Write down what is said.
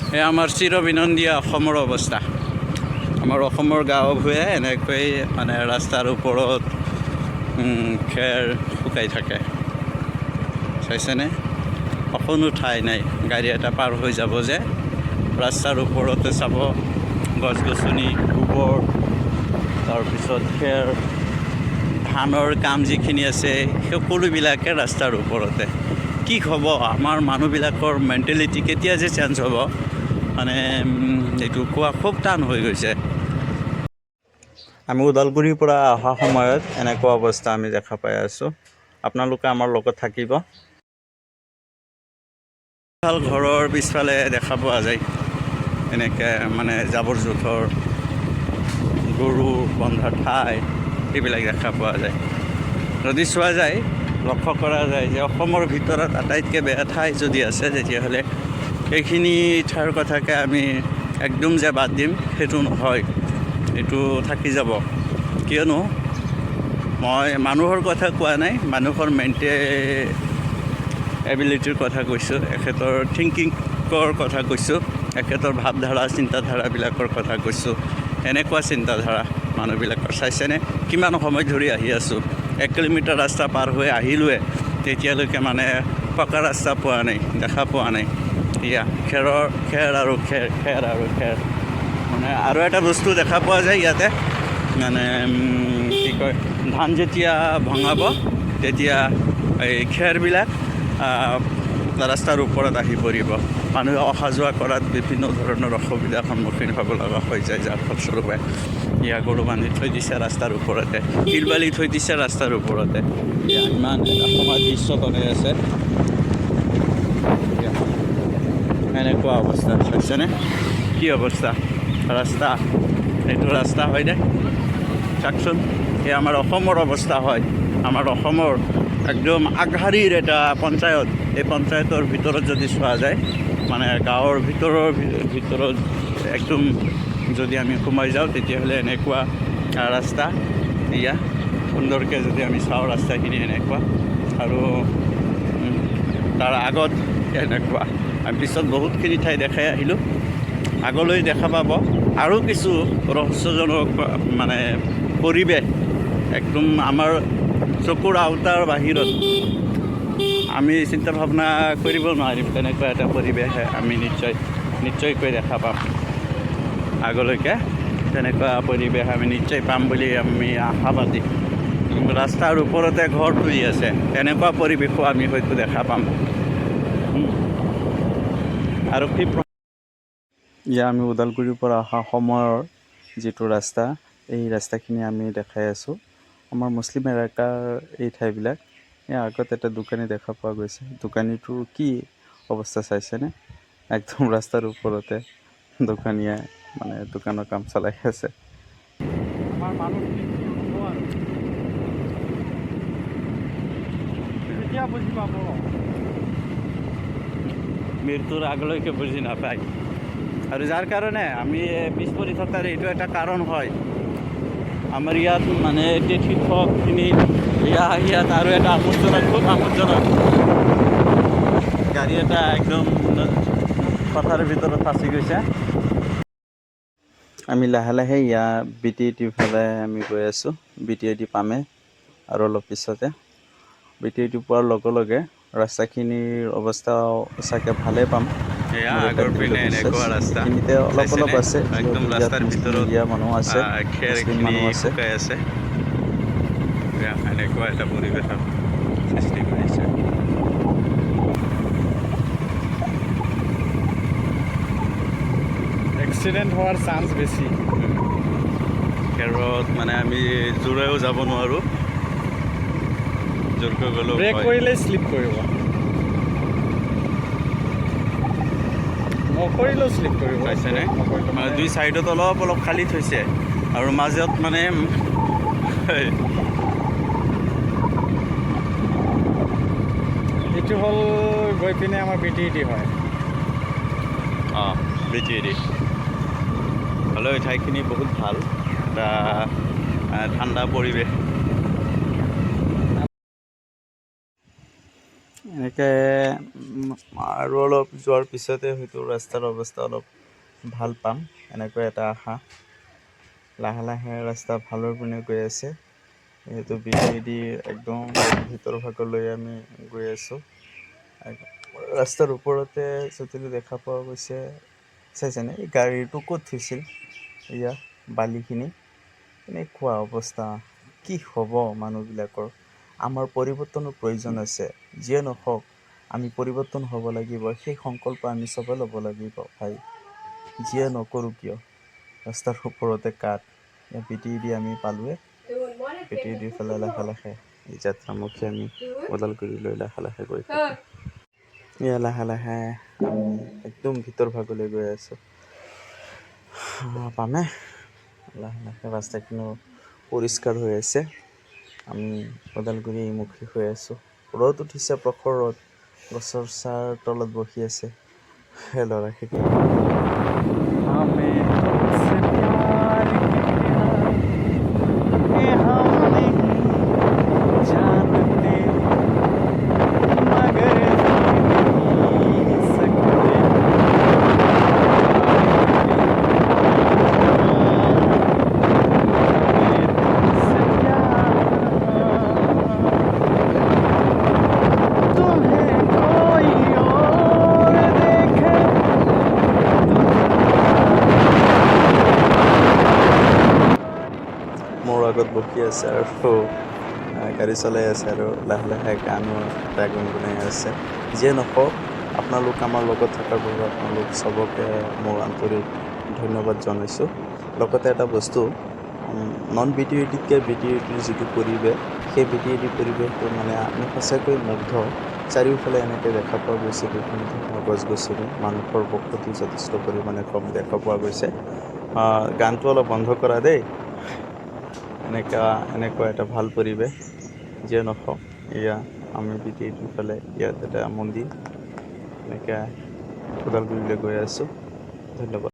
এই আমাৰ চিৰবিনন্দীয়া অসমৰ অৱস্থা। আমাৰ অসমৰ গাঁওবোৰে এনেকৈ মানে ৰাস্তাৰ ওপৰত খেৰ শুকাই থাকে, চাইছেনে? অকণো ঠাই নাই, গাড়ী এটা পাৰ হৈ যাব যে ৰাস্তাৰ ওপৰতে চাব গছ গছনি, গোবৰ, তাৰপিছত খেৰ, ধানৰ কাম যিখিনি আছে সকলোবিলাকে ৰাস্তাৰ ওপৰতে। কি হ'ব আমাৰ মানুহবিলাকৰ মেণ্টেলিটি কেতিয়া যে চেঞ্জ হ'ব, মানে এইটো কোৱা খুব টান হৈ গৈছে। আমি ওদালগুৰিৰ পৰা অহা সময়ত এনেকুৱা অৱস্থা আমি দেখা পাই আছোঁ। আপোনালোকে আমাৰ লগত থাকিব। ঘৰৰ পিছফালে দেখা পোৱা যায় এনেকৈ মানে জাবৰ জোঁথৰ, গৰু বন্ধা ঠাই এইবিলাক দেখা পোৱা যায়। যদি চোৱা যায়, লক্ষ্য কৰা যায় যে অসমৰ ভিতৰত আটাইতকৈ বেয়া ঠাই যদি আছে তেতিয়াহ'লে এইখিনি ঠাইৰ কথাকে আমি একদম যে বাদ দিম সেইটো নহয়, এইটো থাকি যাব। কিয়নো মই মানুহৰ কথা কোৱা নাই, মানুহৰ এবিলিটিৰ কথা কৈছোঁ, এখেতৰ থিংকিঙৰ কথা কৈছোঁ, এখেতৰ ভাৱধাৰা চিন্তাধাৰাবিলাকৰ কথা কৈছোঁ। এনেকুৱা চিন্তাধাৰা মানুহবিলাকৰ চাইছেনে? কিমান সময় ধৰি আহি আছোঁ, 1 কিলোমিটাৰ ৰাস্তা পাৰ হৈ আহিলোৱে, তেতিয়ালৈকে মানে পকা ৰাস্তা পোৱা নাই, দেখা পোৱা নাই। এয়া খেৰ আৰু খেৰ। মানে আৰু এটা বস্তু দেখা পোৱা যায় ইয়াতে, মানে কি কয়, ধান যেতিয়া ভঙাব তেতিয়া এই খেৰবিলাক ৰাস্তাৰ ওপৰত আহি পৰিব। মানুহে অহা যোৱা কৰাত বিভিন্ন ধৰণৰ অসুবিধাৰ সন্মুখীন হ'ব লগা হৈ যায়, যাৰ ফলস্বৰূপে গৰু বান্ধি থৈ দিছে ৰাস্তাৰ ওপৰতে, শিল বালি থৈ দিছে ৰাস্তাৰ ওপৰতে। ইমান এটা সময় দৃশ্য বনাই আছে, এনেকুৱা অৱস্থা চাইছেনে? কি অৱস্থা ৰাস্তা, এইটো ৰাস্তা হয়নে? চাওকচোন, এই আমাৰ অসমৰ অৱস্থা হয়। আমাৰ অসমৰ একদম আগশাৰীৰ এটা পঞ্চায়ত, এই পঞ্চায়তৰ ভিতৰত যদি চোৱা যায়, মানে গাঁৱৰ ভিতৰত একদম যদি আমি সোমাই যাওঁ তেতিয়াহ'লে এনেকুৱা ৰাস্তা। এয়া সুন্দৰকৈ যদি আমি চাওঁ ৰাস্তাখিনি এনেকুৱা, আৰু তাৰ আগত এনেকুৱা। আমি পিছত বহুতখিনি ঠাই দেখাই আহিলোঁ, আগলৈ দেখা পাব আৰু কিছু ৰহস্যজনক মানে পৰিৱেশ একদম আমাৰ চকুৰ আওতাৰ বাহিৰত। আমি চিন্তা ভাৱনা কৰিব নোৱাৰিম তেনেকুৱা এটা পৰিৱেশ আমি নিশ্চয়কৈ দেখা পাম। আগলৈকে তেনেকুৱা পৰিৱেশ আমি নিশ্চয় পাম বুলি আমি আশাবাদী। ৰাস্তাৰ ওপৰতে ঘৰ তুলি আছে, তেনেকুৱা পৰিৱেশো আমি হয়তো দেখা পাম। আৰু আমি ওদালগুৰিৰ পৰা অহা সময়ৰ যিটো ৰাস্তা, এই ৰাস্তাখিনি আমি দেখাই আছোঁ। আমাৰ মুছলিম এলেকাৰ এই ঠাইবিলাক। ইয়াৰ আগত এটা দোকানী দেখা পোৱা গৈছে, দোকানীটোৰ কি অৱস্থা চাইছেনে? একদম ৰাস্তাৰ ওপৰতে দোকানীয়ে মানে দোকানৰ কাম চলাই আছে। আমাৰ মানুহখিনি কেতিয়া বুজি পাব? মৃত্যুৰ আগলৈকে বুজি নাপায়, আৰু যাৰ কাৰণে আমি পিছ পৰি থকাৰ এইটো এটা কাৰণ হয়। আমাৰ ইয়াত মানে শিক্ষকখিনি ইয়াত আৰু এটা খুব আমোদজনক গাড়ী এটা একদম পথাৰৰ ভিতৰত ফাঁচি গৈছে। আমি লাহে লাহে BTAD ফালে আমি গৈ আছোঁ। BTAD পামে আৰু অলপ পিছতে। BTAD পোৱাৰ লগে লগে ৰাস্তাখিনিৰ অৱস্থা সঁচাকৈ ভালেই পাম। আগৰ পিনে এনেকুৱা ৰাস্তা, এইখিনিতে অলপ আছে, একদম ৰাস্তাৰ ভিতৰত মানুহ আছে, মুছলিম মানুহ আছে। এনেকুৱা এটা পৰিৱেশৰ সৃষ্টি কৰিছে। এক্সিডেণ্ট হোৱাৰ চান্স বেছি। খেৰত মানে আমি জোৰেও যাব নোৱাৰোঁ, জোৰকৈ গ'লেও ব্ৰেক কৰিলে শ্লিপ কৰিব, নকৰিলেও শ্লিপ কৰিব। পাইছেনে? মানে দুই চাইডত অলপ খালী থৈছে, আৰু মাজত মানে এইটো হ'ল গৈ পিনে আমাৰ BTAD হয়। BTAD হ'লেও এই ঠাইখিনি বহুত ভাল, এটা ঠাণ্ডা পৰিৱেশ। এনেকৈ আৰু অলপ যোৱাৰ পিছতে হয়তো ৰাস্তাৰ অৱস্থা অলপ ভাল পাম, এনেকৈ এটা আশা। লাহে লাহে ৰাস্তা ভালৰ পিনে গৈ আছে। যিহেতু BTD একদম ভিতৰ ভাগলৈ আমি গৈ আছোঁ। ৰাস্তাৰ ওপৰতে চুটিলো দেখা পোৱা গৈছে, চাইছেনে এই গাড়ীটো ক'ত থৈছিল, এয়া বালিখিনি। এনেকুৱা অৱস্থা, কি হ'ব মানুহবিলাকৰ। আমাৰ পৰিৱৰ্তনৰ প্ৰয়োজন আছে। যিয়ে নহওক আমি পৰিৱৰ্তন হ'ব লাগিব, সেই সংকল্প আমি চবে ল'ব লাগিব ভাই। যিয়ে নকৰোঁ কিয়, ৰাস্তাৰ ওপৰতে কাঠ। BTD আমি পালোৱে, BTD ফালে লাহে লাহে এই যাত্ৰামুখী আমি ওদালগুৰিলৈ লাহে লাহে গৈ থাকোঁ। এয়া লাহে লাহে আমি একদম ভিতৰ ভাগলৈ গৈ আছোঁ। পামে লাহে লাহে ৰাস্তাখিনিও পৰিষ্কাৰ হৈ আছে। আমি ওদালগুৰিমুখী হৈ আছোঁ। ৰ'দ উঠিছে, প্ৰখৰ ৰ'দ, গছৰ ছাঁৰ তলত বহি আছে সেই ল'ৰাখিনি। মোৰ আগত বহি আছে আৰু গাড়ী চলাই আছে আৰু লাহে লাহে গানো এটা গুণগুণাই আছে। যিয়ে নহওক আপোনালোক আমাৰ লগত থকাৰ বাবে আপোনালোক চবকে মোৰ আন্তৰিক ধন্যবাদ জনাইছোঁ। লগতে এটা বস্তু, নন BTDতকৈ BTDৰ যিটো পৰিৱেশ, সেই BTD পৰিৱেশটো মানে আমি সঁচাকৈ মুগ্ধ। চাৰিওফালে এনেকৈ দেখা পোৱা গৈছে বিভিন্ন ধৰণৰ গছ গছনি, মানুহৰ বসতি যথেষ্ট পৰিমাণে কম দেখা পোৱা গৈছে। গানটো অলপ বন্ধ কৰা দেই। এনেকুৱা এটা ভাল পৰিৱেশ। যিয়ে নহওক এয়া আমি BTDৰ ফালে, ইয়াত এটা মন্দিৰ, এনেকৈ ওদালগুৰিলৈ গৈ আছোঁ। ধন্যবাদ।